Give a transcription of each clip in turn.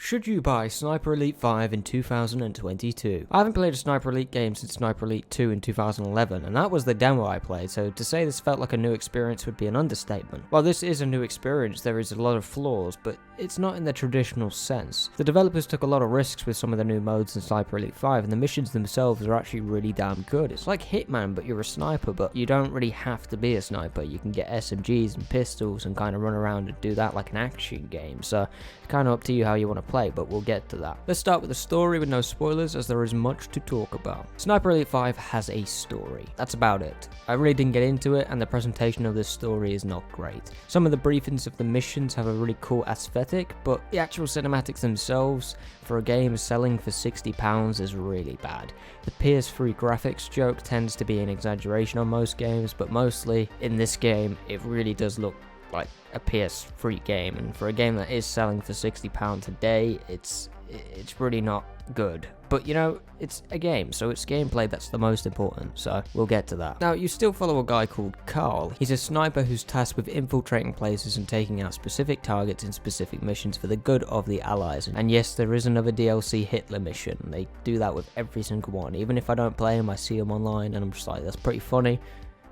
Should you buy Sniper Elite 5 in 2022? I haven't played a Sniper Elite game since Sniper Elite 2 in 2011, and that was the demo I played, so to say this felt like a new experience would be an understatement. While this is a new experience, there is a lot of flaws, but it's not in the traditional sense. The developers took a lot of risks with some of the new modes in Sniper Elite 5, and the missions themselves are actually really damn good. It's like Hitman, but you're a sniper, but you don't really have to be a sniper. You can get SMGs and pistols and kind of run around and do that like an action game, so it's kind of up to you how you want to play, but we'll get to that. Let's start with the story with no spoilers, as there is much to talk about. Sniper Elite 5 has a story. That's about it. I really didn't get into it, and the presentation of this story is not great. Some of the briefings of the missions have a really cool aesthetic, but the actual cinematics themselves for a game selling for £60 is really bad. The PS3 graphics joke tends to be an exaggeration on most games, but mostly in this game it really does look like a PS3 game, and for a game that is selling for £60 today, it's really not good. But you know, it's a game, so it's gameplay that's the most important, so we'll get to that. Now, you still follow a guy called Carl. He's a sniper who's tasked with infiltrating places and taking out specific targets in specific missions for the good of the allies. And yes, there is another DLC Hitler mission. They do that with every single one. Even if I don't play them, I see them online, and I'm just like, that's pretty funny.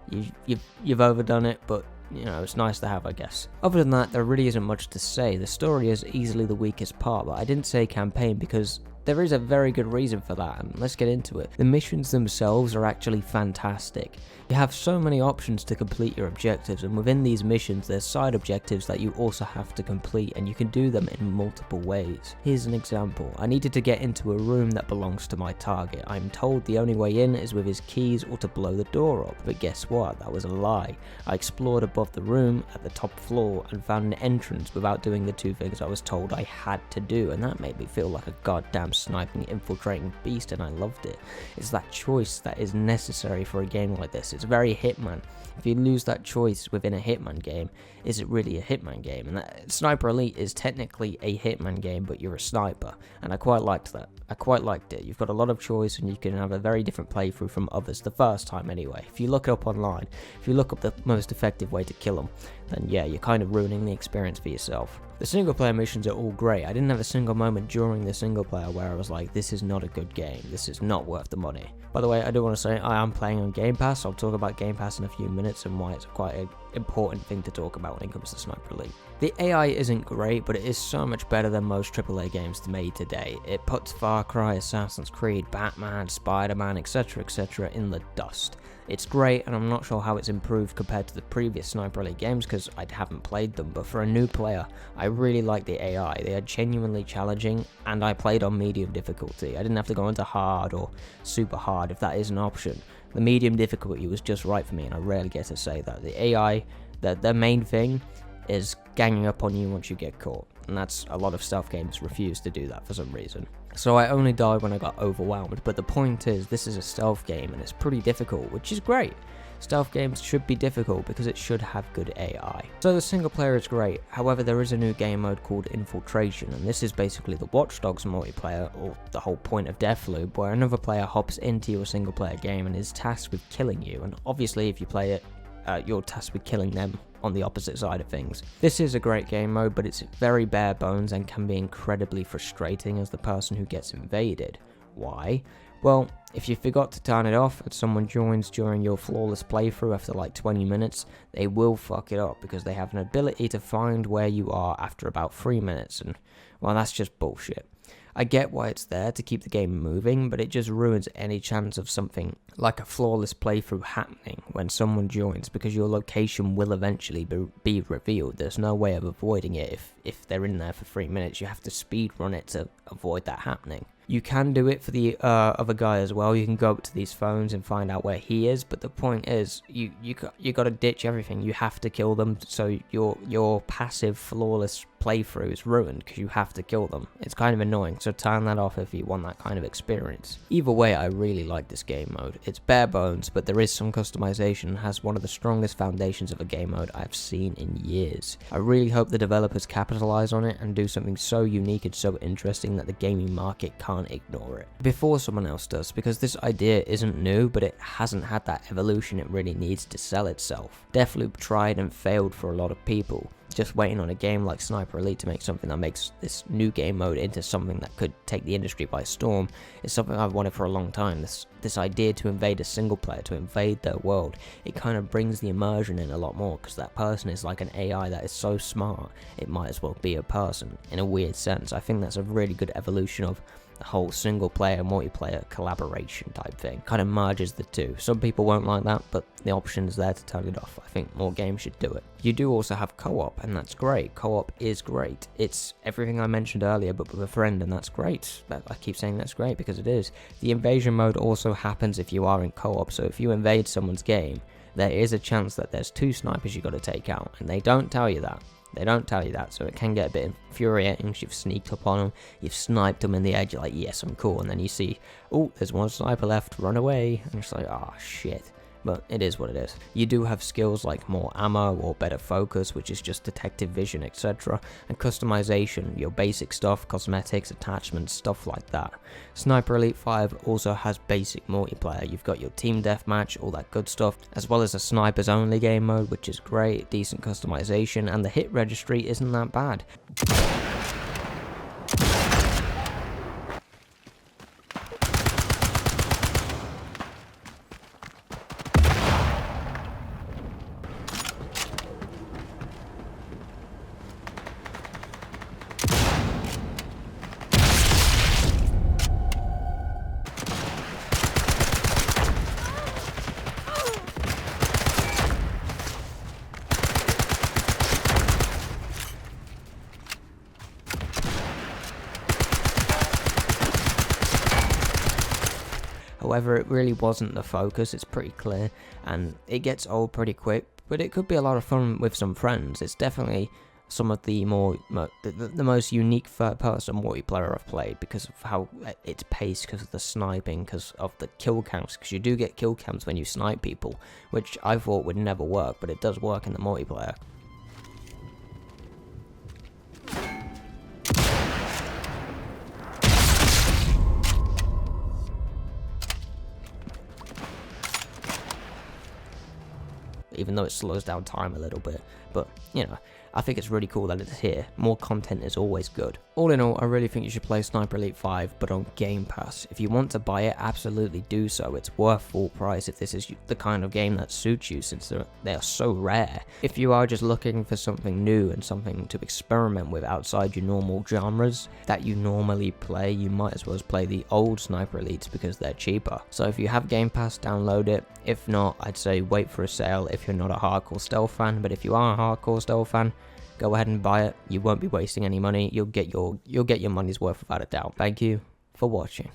You've overdone it, but you know, it's nice to have, I guess. Other than that, there really isn't much to say. The story is easily the weakest part, but I didn't say campaign because there is a very good reason for that, and let's get into it. The missions themselves are actually fantastic. You have so many options to complete your objectives, and within these missions there's side objectives that you also have to complete, and you can do them in multiple ways. Here's an example. I needed to get into a room that belongs to my target. I'm told the only way in is with his keys or to blow the door up, but guess what? That was a lie. I explored above the room at the top floor and found an entrance without doing the two things I was told I had to do, and that made me feel like a goddamn sniping, infiltrating beast, and I loved it. It's that choice that is necessary for a game like this. It's very Hitman. If you lose that choice within a Hitman game, is it really a Hitman game? And Sniper Elite is technically a Hitman game, but you're a sniper, and I quite liked that. I quite liked it. You've got a lot of choice, and you can have a very different playthrough from others, the first time anyway. If you look it up online, if you look up the most effective way to kill them, then yeah, you're kind of ruining the experience for yourself. The single player missions are all great. I didn't have a single moment during the single player where I was like, this is not a good game, this is not worth the money. By the way, I do want to say I am playing on Game Pass. I'll talk about Game Pass in a few minutes and why it's quite an important thing to talk about when it comes to Sniper Elite. The AI isn't great, but it is so much better than most AAA games made today. It puts Far Cry, Assassin's Creed, Batman, Spider-Man, etc. in the dust. It's great, and I'm not sure how it's improved compared to the previous Sniper Elite games because I haven't played them, but for a new player, I really like the AI. They are genuinely challenging, and I played on medium difficulty. I didn't have to go into hard or super hard if that is an option. The medium difficulty was just right for me, and I rarely get to say that. The AI, the main thing is ganging up on you once you get caught, and that's a lot of stealth games refuse to do that for some reason. So I only died when I got overwhelmed, but the point is, this is a stealth game and it's pretty difficult, which is great. Stealth games should be difficult because it should have good AI. So the single player is great, however there is a new game mode called Infiltration, and this is basically the Watch Dogs multiplayer, or the whole point of Deathloop, where another player hops into your single player game and is tasked with killing you, and obviously if you play it, you're tasked with killing them on the opposite side of things. This is a great game mode, but it's very bare bones and can be incredibly frustrating as the person who gets invaded. Why? Well, if you forgot to turn it off and someone joins during your flawless playthrough after like 20 minutes, they will fuck it up because they have an ability to find where you are after about 3 minutes, and well, that's just bullshit. I get why it's there to keep the game moving, but it just ruins any chance of something like a flawless playthrough happening when someone joins, because your location will eventually be revealed. There's no way of avoiding it if they're in there for 3 minutes. You have to speed run it to avoid that happening. You can do it for the other guy as well. You can go up to these phones and find out where he is, but the point is, you got to ditch everything. You have to kill them, so your passive flawless playthrough is ruined because you have to kill them. It's kind of annoying, so turn that off if you want that kind of experience. Either way, I really like this game mode. It's bare bones, but there is some customization and has one of the strongest foundations of a game mode I've seen in years. I really hope the developers capitalize on it and do something so unique and so interesting that the gaming market can't ignore it before someone else does, because this idea isn't new, but it hasn't had that evolution it really needs to sell itself. Deathloop tried and failed for a lot of people. just waiting on a game like Sniper Elite to make something that makes this new game mode into something that could take the industry by storm is something I've wanted for a long time. This idea to invade a single player, to invade their world, it kind of brings the immersion in a lot more, because that person is like an AI that is so smart, it might as well be a person in a weird sense. I think that's a really good evolution of the whole single player multiplayer collaboration type thing. Kind of merges the two. Some people won't like that, but the option is there to turn it off. I think more games should do it. You do also have co-op, and that's great. Co-op is great. It's everything I mentioned earlier, but with a friend, and that's great. I keep saying that's great because it is. The invasion mode also happens if you are in co-op, so if you invade someone's game, there is a chance that there's 2 snipers you got to take out, and they don't tell you that. They don't tell you that, so it can get a bit infuriating because you've sneaked up on them, you've sniped them in the edge, you're like, yes, I'm cool, and then you see, oh, there's 1 sniper left, run away, and it's like, oh, shit. But it is what it is. You do have skills like more ammo or better focus, which is just detective vision, etc. And customization, your basic stuff, cosmetics, attachments, stuff like that. Sniper Elite 5 also has basic multiplayer. You've got your team deathmatch, all that good stuff, as well as a snipers only game mode, which is great, decent customization, and the hit registry isn't that bad. However, it really wasn't the focus, it's pretty clear, and it gets old pretty quick, but it could be a lot of fun with some friends. It's definitely some of the the most unique third-person multiplayer I've played because of how it's paced, because of the sniping, because of the kill counts, because you do get kill counts when you snipe people, which I thought would never work, but it does work in the multiplayer. Even though it slows down time a little bit, but you know, I think it's really cool that it's here. More content is always good. All in all, I really think you should play Sniper Elite 5, but on Game Pass. If you want to buy it, absolutely do so. It's worth full price if this is the kind of game that suits you, since they are so rare. If you are just looking for something new and something to experiment with outside your normal genres that you normally play, you might as well play the old Sniper Elites because they're cheaper. So if you have Game Pass, download it. If not, I'd say wait for a sale if you're not a hardcore stealth fan, but if you are a hardcore stealth fan, go ahead and buy it. You won't be wasting any money. You'll get your money's worth without a doubt. Thank you for watching.